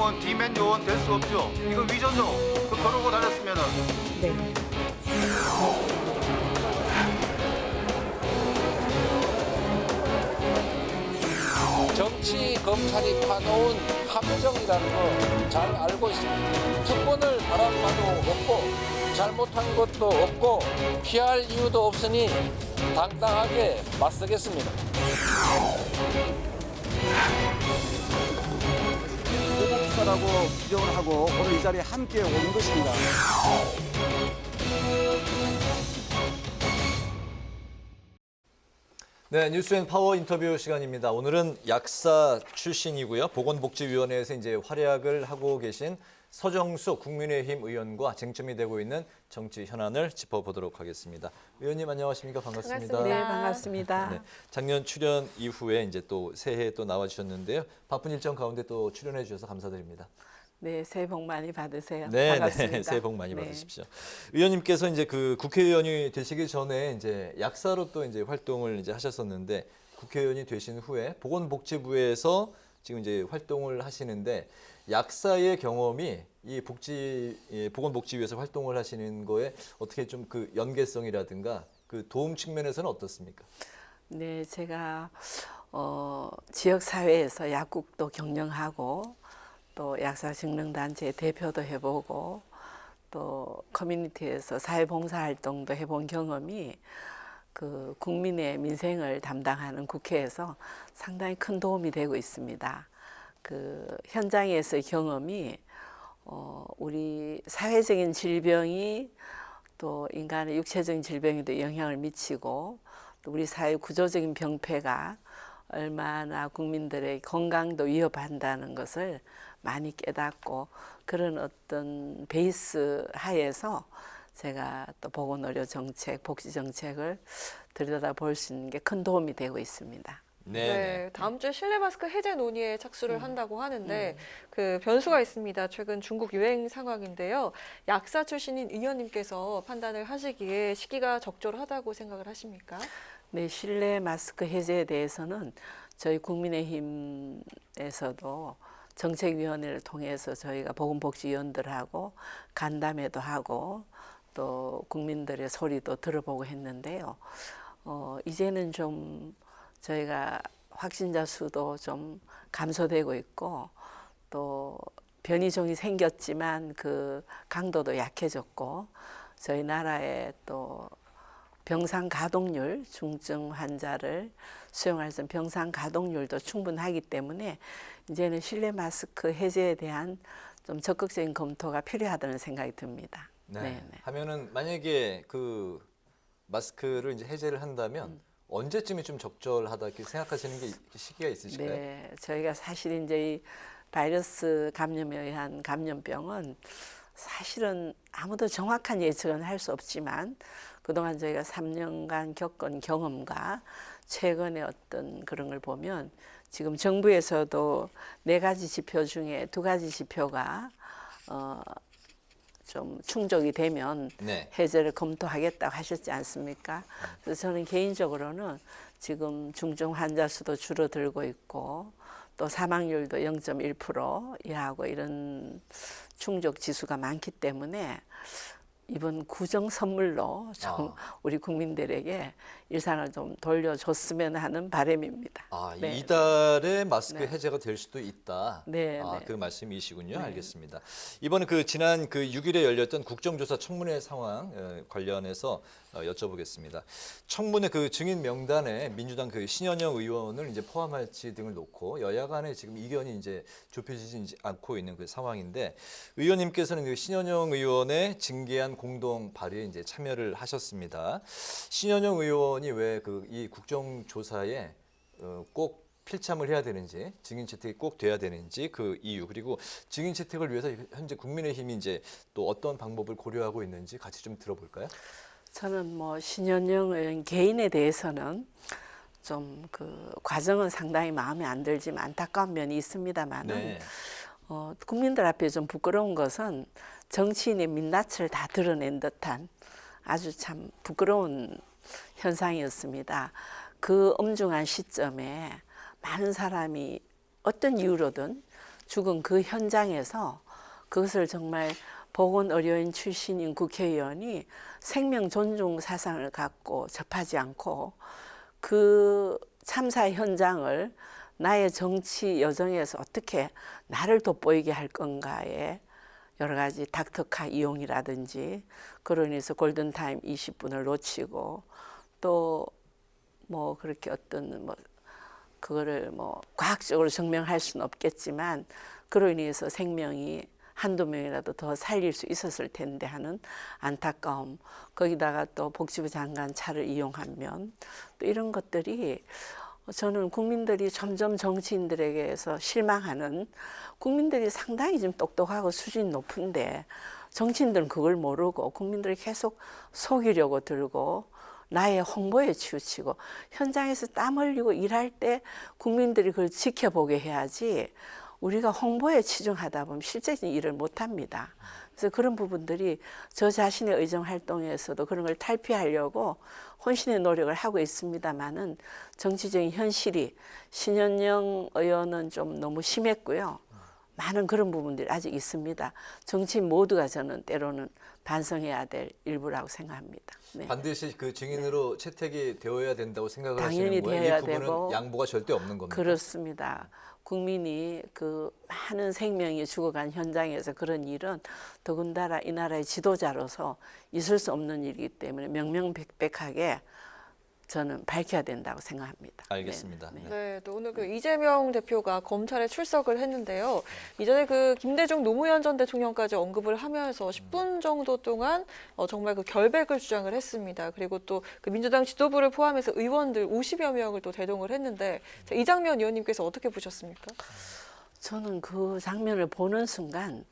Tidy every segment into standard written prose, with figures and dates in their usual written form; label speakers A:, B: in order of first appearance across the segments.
A: 요원, D맨 요원 될 수 없죠. 이거 위전정. 그러고 다녔으면은.
B: 네.
C: 정치 검찰이 파놓은 함정이라는 거 잘 알고 있습니다. 특권을 바란 바도 없고 잘못한 것도 없고 피할 이유도 없으니 당당하게 맞서겠습니다.
D: 호법사라고 규정을 하고 오늘 이 자리에 함께 온 것입니다.
E: 네, 뉴스앤 파워 인터뷰 시간입니다. 오늘은 약사 출신이고요. 보건복지위원회에서 이제 활약을 하고 계신 서정수 국민의힘 의원과 쟁점이 되고 있는 정치 현안을 짚어보도록 하겠습니다. 의원님 안녕하십니까? 반갑습니다.
B: 네, 반갑습니다.
E: 네, 작년 출연 이후에 이제 또 새해에 또 나와주셨는데요. 바쁜 일정 가운데 또 출연해 주셔서 감사드립니다.
B: 네, 새해 복 많이 받으세요.
E: 네,
B: 반갑습니다.
E: 네, 새해 복 많이
B: 네.
E: 받으십시오. 의원님께서 이제 그 국회의원이 되시기 전에 이제 약사로 또 이제 활동을 이제 하셨었는데 국회의원이 되신 후에 보건복지부에서 지금 이제 활동을 하시는데 약사의 경험이 이 보건복지부에서 활동을 하시는 거에 어떻게 좀 그 연계성이라든가 그 도움 측면에서는 어떻습니까?
B: 네, 제가 지역 사회에서 약국도 경영하고 또 약사 직능단체 대표도 해보고 또 커뮤니티에서 사회봉사 활동도 해본 경험이 그 국민의 민생을 담당하는 국회에서 상당히 큰 도움이 되고 있습니다. 그 현장에서의 경험이 우리 사회적인 질병이 또 인간의 육체적인 질병에도 영향을 미치고 또 우리 사회 구조적인 병폐가 얼마나 국민들의 건강도 위협한다는 것을 많이 깨닫고 그런 어떤 베이스 하에서 제가 또 보건의료 정책, 복지 정책을 들여다볼 수 있는 게 큰 도움이 되고 있습니다.
F: 네, 다음 주에 실내 마스크 해제 논의에 착수를 한다고 하는데 그 변수가 있습니다. 최근 중국 유행 상황인데요. 약사 출신인 의원님께서 판단을 하시기에 시기가 적절하다고 생각을 하십니까?
B: 네, 실내 마스크 해제에 대해서는 저희 국민의힘에서도 정책위원회를 통해서 저희가 보건복지위원들하고 간담회도 하고 또 국민들의 소리도 들어보고 했는데요. 이제는 좀 저희가 확진자 수도 좀 감소되고 있고 또 변이종이 생겼지만 그 강도도 약해졌고 저희 나라의 또 병상 가동률, 중증 환자를 수용할 수 있는 병상 가동률도 충분하기 때문에 이제는 실내 마스크 해제에 대한 좀 적극적인 검토가 필요하다는 생각이 듭니다.
E: 네. 하면은 만약에 그 마스크를 이제 해제를 한다면 언제쯤이 좀 적절하다 이렇게 생각하시는 게 시기가 있으실까요?
B: 네, 저희가 사실 이제 이 바이러스 감염에 의한 감염병은 사실은 아무도 정확한 예측은 할 수 없지만 그동안 저희가 3년간 겪은 경험과 최근의 어떤 그런 걸 보면 지금 정부에서도 4가지 지표 중에 2가지 지표가 좀 충족이 되면
E: 네.
B: 해제를 검토하겠다고 하셨지 않습니까? 그래서 저는 개인적으로는 지금 중증 환자 수도 줄어들고 있고 또 사망률도 0.1% 이하고 이런 충족 지수가 많기 때문에 이번 구정 선물로 좀 우리 국민들에게 일상을 좀 돌려줬으면 하는 바람입니다. 네.
E: 이달에 마스크
B: 네.
E: 해제가 될 수도 있다.
B: 네, 네.
E: 그 말씀이시군요.
B: 네.
E: 알겠습니다. 이번에 그 지난 그 6일에 열렸던 국정조사 청문회 상황 관련해서 여쭤보겠습니다. 청문회 그 증인 명단에 민주당 그 신현영 의원을 이제 포함할지 등을 놓고 여야 간에 지금 이견이 이제 좁혀지지 않고 있는 그 상황인데 의원님께서는 그 신현영 의원의 징계안 공동 발의에 이제 참여를 하셨습니다. 신현영 의원이 왜 그 이 국정조사에 꼭 필참을 해야 되는지, 증인 채택이 꼭 돼야 되는지 그 이유, 그리고 증인 채택을 위해서 현재 국민의힘이 이제 또 어떤 방법을 고려하고 있는지 같이 좀 들어볼까요?
B: 저는 뭐 신현영 의원 개인에 대해서는 좀 그 과정은 상당히 마음에 안 들지만 안타까운 면이 있습니다만은
E: 네.
B: 국민들 앞에 좀 부끄러운 것은 정치인의 민낯을 다 드러낸 듯한 아주 참 부끄러운 현상이었습니다. 그 엄중한 시점에 많은 사람이 어떤 이유로든 죽은 그 현장에서 그것을 정말 보건의료인 출신인 국회의원이 생명 존중 사상을 갖고 접하지 않고 그 참사 현장을 나의 정치 여정에서 어떻게 나를 돋보이게 할 건가에 여러 가지 닥터카 이용이라든지 그로 인해서 골든타임 20분을 놓치고 또 뭐 그렇게 어떤 뭐 그거를 뭐 과학적으로 증명할 수는 없겠지만 그로 인해서 생명이 한두 명이라도 더 살릴 수 있었을 텐데 하는 안타까움, 거기다가 또 복지부 장관 차를 이용한 면, 또 이런 것들이 저는 국민들이 점점 정치인들에게서 실망하는, 국민들이 상당히 좀 똑똑하고 수준이 높은데 정치인들은 그걸 모르고 국민들이 계속 속이려고 들고 나의 홍보에 치우치고, 현장에서 땀 흘리고 일할 때 국민들이 그걸 지켜보게 해야지 우리가 홍보에 치중하다 보면 실제적인 일을 못합니다. 그래서 그런 부분들이 저 자신의 의정 활동에서도 그런 걸 탈피하려고 혼신의 노력을 하고 있습니다마는 정치적인 현실이 신현영 의원은 좀 너무 심했고요. 많은 그런 부분들이 아직 있습니다. 정치인 모두가 저는 때로는 반성해야 될 일부라고 생각합니다. 네.
E: 반드시 그 증인으로 채택이 되어야 된다고 생각을
B: 당연히
E: 하시는 거예요?
B: 되어야
E: 이 부분은
B: 되고.
E: 양보가 절대 없는 겁니다.
B: 그렇습니다. 국민이 그 많은 생명이 죽어간 현장에서 그런 일은 더군다나 이 나라의 지도자로서 있을 수 없는 일이기 때문에 명명백백하게 저는 밝혀야 된다고 생각합니다.
E: 알겠습니다.
B: 네, 네.
F: 네, 또 오늘 그 이재명 대표가 검찰에 출석을 했는데요. 이전에 그 김대중 노무현 전 대통령까지 언급을 하면서 10분 정도 동안 정말 그 결백을 주장을 했습니다. 그리고 또 그 민주당 지도부를 포함해서 의원들 50여 명을 또 대동을 했는데, 자, 이 장면 의원님께서 어떻게 보셨습니까?
B: 저는 그 장면을 보는 순간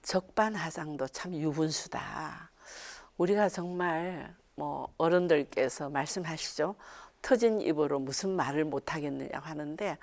B: 적반하장도 참 유분수다. 우리가 정말 뭐 어른들께서 말씀하시죠. 터진 입으로 무슨 말을 못 하겠느냐고 하는데,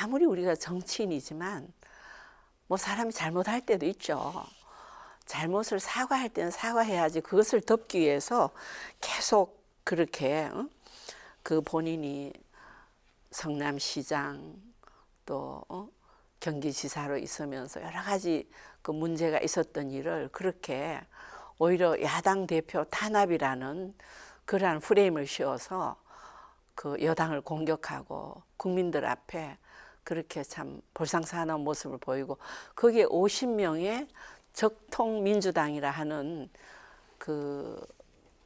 B: 아무리 우리가 정치인이지만 뭐 사람이 잘못할 때도 있죠. 잘못을 사과할 때는 사과해야지 그것을 덮기 위해서 계속 그렇게 그 본인이 성남시장 또 경기지사로 있으면서 여러 가지 그 문제가 있었던 일을 그렇게 오히려 야당 대표 탄압이라는 그러한 프레임을 씌워서 그 여당을 공격하고 국민들 앞에 그렇게 참 볼상사나운 모습을 보이고, 거기에 50명의 적통민주당이라 하는 그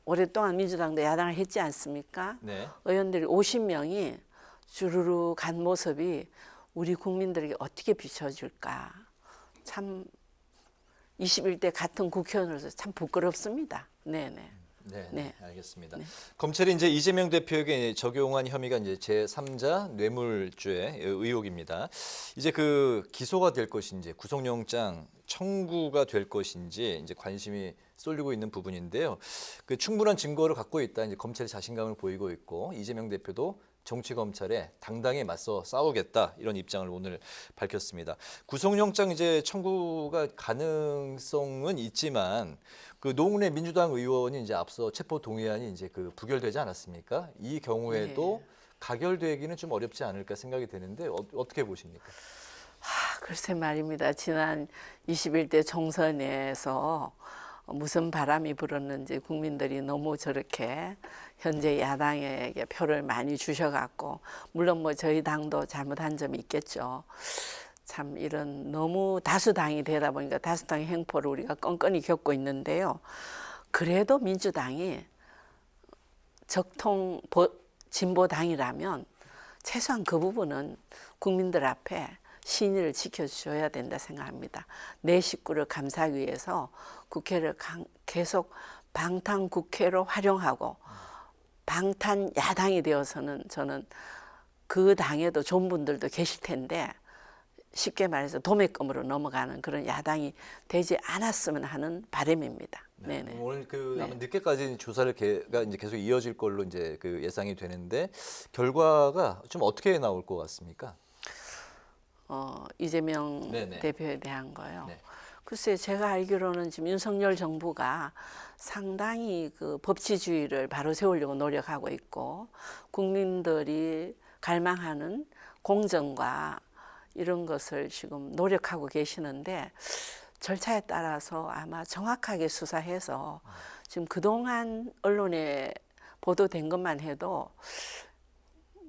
B: 오랫동안 민주당도 야당을 했지 않습니까?
E: 네.
B: 의원들이 50명이 주르르 간 모습이 우리 국민들에게 어떻게 비춰질까? 참 21대 같은 국회의원으로서 참 부끄럽습니다. 네네.
E: 네,
B: 네.
E: 알겠습니다.
B: 네.
E: 검찰이 이제 이재명 대표에게 적용한 혐의가 이제 제3자 뇌물죄 의혹입니다. 이제 그 기소가 될 것인지 구속영장 청구가 될 것인지 이제 관심이 쏠리고 있는 부분인데요. 그 충분한 증거를 갖고 있다, 이제 검찰이 자신감을 보이고 있고, 이재명 대표도 정치 검찰에 당당히 맞서 싸우겠다, 이런 입장을 오늘 밝혔습니다. 구속영장 이제 청구가 가능성은 있지만 그 노웅래 민주당 의원이 이제 앞서 체포 동의안이 이제 그 부결되지 않았습니까? 이 경우에도 가결되기는 좀 어렵지 않을까 생각이 되는데 어떻게 보십니까?
B: 글쎄 말입니다. 지난 21대 총선에서 무슨 바람이 불었는지 국민들이 너무 저렇게 현재 야당에게 표를 많이 주셔갖고, 물론 뭐 저희 당도 잘못한 점이 있겠죠. 참 이런 너무 다수당이 되다 보니까 다수당의 행포를 우리가 껌껌이 겪고 있는데요. 그래도 민주당이 적통 진보당이라면 최소한 그 부분은 국민들 앞에 신의를 지켜줘야 된다 생각합니다. 내 식구를 감싸기 위해서 국회를 계속 방탄 국회로 활용하고 방탄 야당이 되어서는 저는 그 당에도 좋은 분들도 계실 텐데 쉽게 말해서 도매금으로 넘어가는 그런 야당이 되지 않았으면 하는 바람입니다.
E: 네.
B: 네네.
E: 오늘 그 아마
B: 네.
E: 늦게까지 조사를 이제 계속 이어질 걸로 이제 그 예상이 되는데, 결과가 좀 어떻게 나올 것 같습니까?
B: 이재명
E: 네네.
B: 대표에 대한 거요.
E: 네.
B: 글쎄 제가 알기로는 지금 윤석열 정부가 상당히 그 법치주의를 바로 세우려고 노력하고 있고, 국민들이 갈망하는 공정과 이런 것을 지금 노력하고 계시는데 절차에 따라서 아마 정확하게 수사해서 지금 그동안 언론에 보도된 것만 해도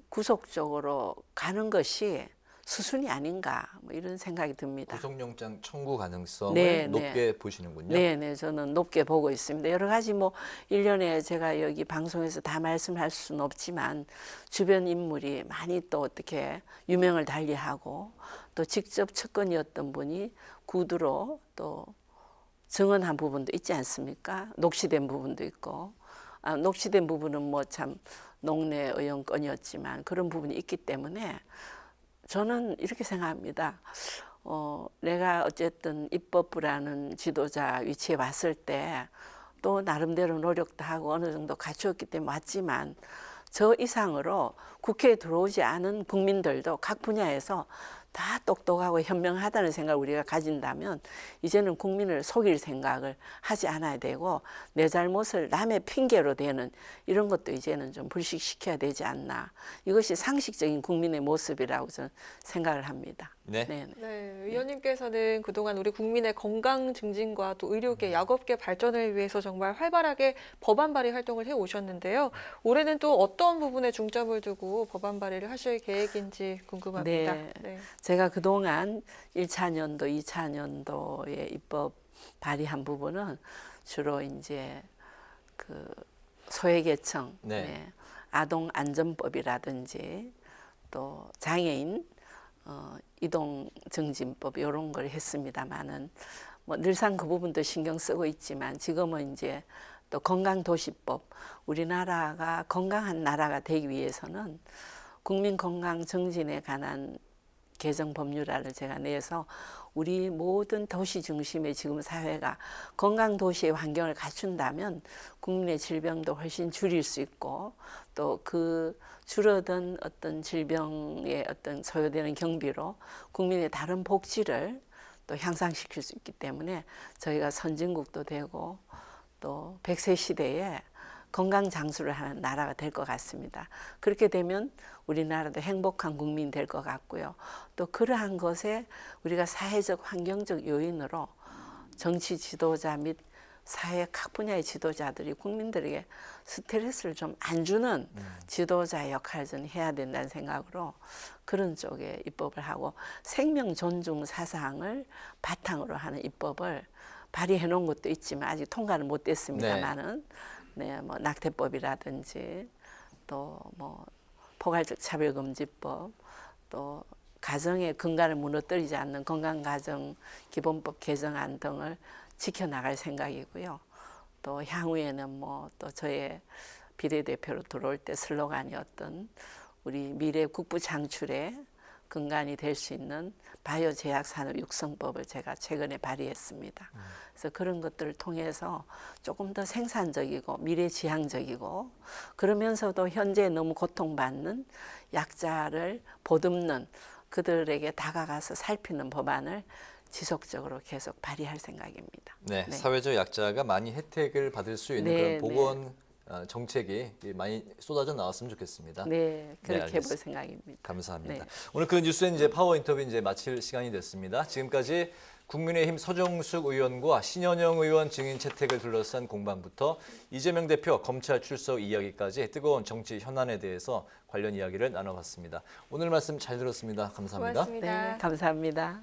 B: 구속적으로 가는 것이 수순이 아닌가 뭐 이런 생각이 듭니다.
E: 구속영장 청구 가능성을
B: 네,
E: 높게 보시는군요.
B: 네, 저는 높게 보고 있습니다. 여러 가지 뭐 일련에 제가 여기 방송에서 다 말씀할 수는 없지만 주변 인물이 많이 또 어떻게 유명을 달리하고 또 직접 측근이었던 분이 구두로 또 증언한 부분도 있지 않습니까? 녹취된 부분도 있고 녹취된 부분은 뭐 참 녹내 의원 건이었지만 그런 부분이 있기 때문에 저는 이렇게 생각합니다. 내가 어쨌든 입법부라는 지도자 위치에 왔을 때 또 나름대로 노력도 하고 어느 정도 갖추었기 때문에 왔지만 저 이상으로 국회에 들어오지 않은 국민들도 각 분야에서 다 똑똑하고 현명하다는 생각을 우리가 가진다면 이제는 국민을 속일 생각을 하지 않아야 되고 내 잘못을 남의 핑계로 대는 이런 것도 이제는 좀 불식시켜야 되지 않나. 이것이 상식적인 국민의 모습이라고 저는 생각을 합니다.
E: 네.
B: 네.
F: 네, 의원님께서는 그동안 우리 국민의 건강 증진과 또 의료계, 약업계 발전을 위해서 정말 활발하게 법안 발의 활동을 해오셨는데요. 올해는 또 어떤 부분에 중점을 두고 법안 발의를 하실 계획인지 궁금합니다.
B: 네. 제가 그동안 1차 년도, 2차 년도에 입법 발의한 부분은 주로 이제 그 소외계층,
E: 네.
B: 아동안전법이라든지 또 장애인 이동증진법 이런 걸 했습니다만은 뭐 늘상 그 부분도 신경 쓰고 있지만 지금은 이제 또 건강도시법, 우리나라가 건강한 나라가 되기 위해서는 국민 건강 증진에 관한 개정 법률안을 제가 내서 우리 모든 도시 중심의 지금 사회가 건강 도시의 환경을 갖춘다면 국민의 질병도 훨씬 줄일 수 있고 또 그 줄어든 어떤 질병의 어떤 소요되는 경비로 국민의 다른 복지를 또 향상시킬 수 있기 때문에 저희가 선진국도 되고 또 100세 시대에 건강 장수를 하는 나라가 될 것 같습니다. 그렇게 되면 우리나라도 행복한 국민이 될 것 같고요. 또 그러한 것에 우리가 사회적 환경적 요인으로 정치 지도자 및 사회 각 분야의 지도자들이 국민들에게 스트레스를 좀 안 주는 지도자 역할을 좀 해야 된다는 생각으로 그런 쪽에 입법을 하고 생명 존중 사상을 바탕으로 하는 입법을 발의해 놓은 것도 있지만 아직 통과는 못 됐습니다만은 네, 뭐 낙태법이라든지 또 뭐 포괄적 차별금지법 또 가정의 근간을 무너뜨리지 않는 건강가정기본법 개정안 등을 지켜나갈 생각이고요. 또 향후에는 뭐 또 저의 비례대표로 들어올 때 슬로건이었던 우리 미래 국부 창출의 근간이 될 수 있는 바이오 제약 산업 육성법을 제가 최근에 발의했습니다. 그래서 그런 것들을 통해서 조금 더 생산적이고 미래지향적이고 그러면서도 현재 너무 고통받는 약자를 보듬는 그들에게 다가가서 살피는 법안을 지속적으로 계속 발의할 생각입니다.
E: 네,
B: 네.
E: 사회적 약자가 많이 혜택을 받을 수 있는
B: 네,
E: 그런 보건 정책이 많이 쏟아져 나왔으면 좋겠습니다.
B: 네, 그렇게 볼
E: 알겠습니다.
B: 생각입니다.
E: 감사합니다.
B: 네.
E: 오늘 그 뉴스엔 이제 파워 인터뷰 이제 마칠 시간이 됐습니다. 지금까지 국민의힘 서정숙 의원과 신현영 의원 증인 채택을 둘러싼 공방부터 이재명 대표 검찰 출석 이야기까지 뜨거운 정치 현안에 대해서 관련 이야기를 나눠봤습니다. 오늘 말씀 잘 들었습니다. 감사합니다.
F: 고맙습니다.
B: 네, 감사합니다.